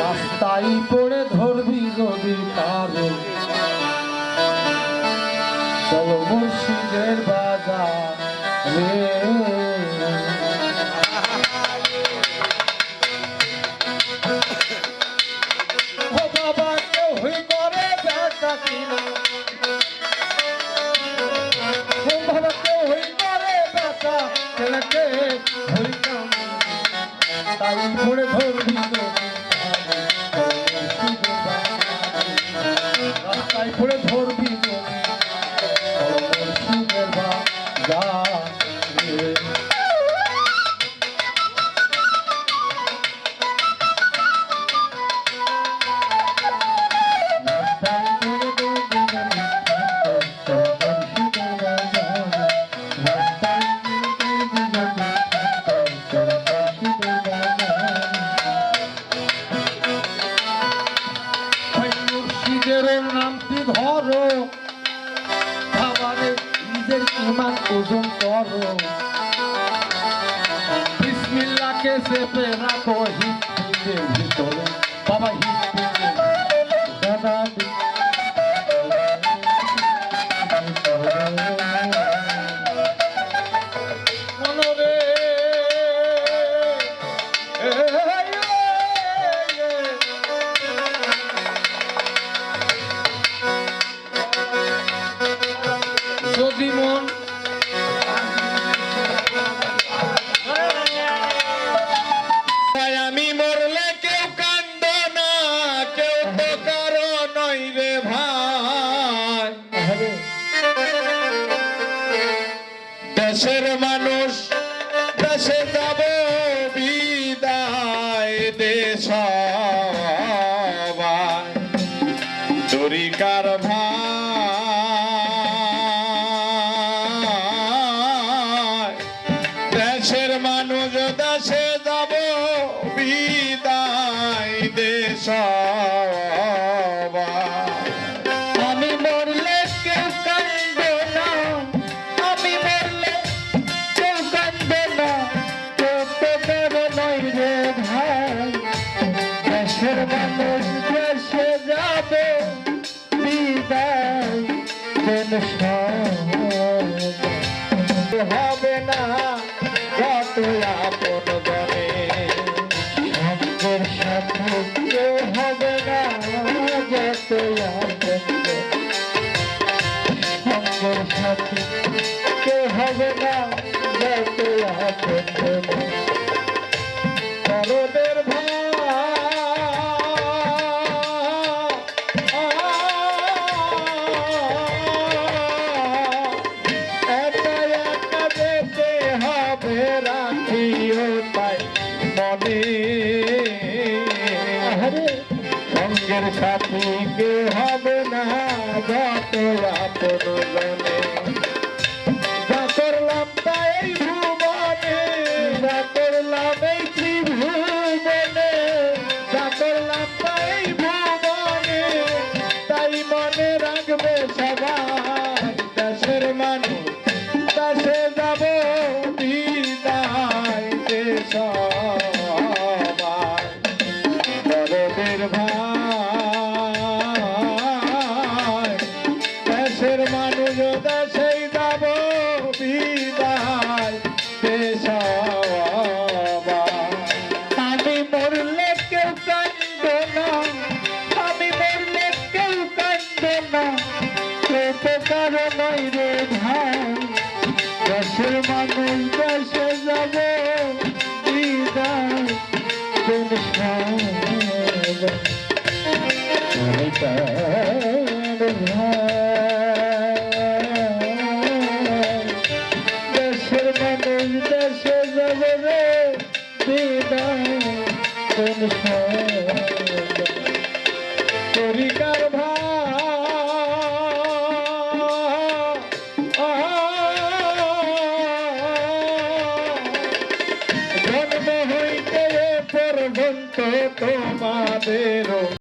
রাস্তায় পড়ে ধরবি যদি কারো চলো মুর্শিদের বাজার রে ও বাবা কেউ করে বেচা কিনা ও বাবা কেউ করে বেচা কেনাকে হইতাম তাই পড়ে ধরবি রাস্তায় পড়ে ধরবি নামটি ধরো খাবারে নিজের ইমান ওজন করো বিসমিল্লাহকে চেপে রাখো হিতের ভিতরে বাবা মনরে যদি মন আমি মরলে কেউ কান্দ না কেউ তো কারো নই রে ভাই দেশের মানুষ দেশে যাব বিদায় দেশ তরিকার ভাই দেশের মানুষ দেশে যাব বিদায় দেশ আমি মরলে কেউ কান্দে না আমি মরলে কেউ কান্দে না কেউ তো কারো নয় রে ভাই দেশের মানুষ দেশে যাবে বিদায় দেশ হবে না যত আপন বনে সঙ্গের সাথে কেউ হবে না যত আপন সঙ্গের সাথে কেউ হবে না যত আপন বড়দের সঙ্গের সাথী কে হবে না যত আপন জনে যা করলাম তাই ভুবনে যা করলাম এই ত্রিভুবনে যা করলাম তাই ভুবনে তাই মনে রাখবে সবাই দেশের মানুষ দেশে যাব বিদায় দেশ ভাই দেশের মানুষ দেশেই যাব বিদায় দেশ আমি মরলে কেউ কান্দে না আমি মরলে কেউ কান্দে না কেউ তো কারো নয় রে ভাই দেশের মানুষ দেশে যাব বিদায় দেশের মানুষ দেশে যাবে রে বিদায় তরিকার জন্ম হইতে পর্যন্ত তোমাদের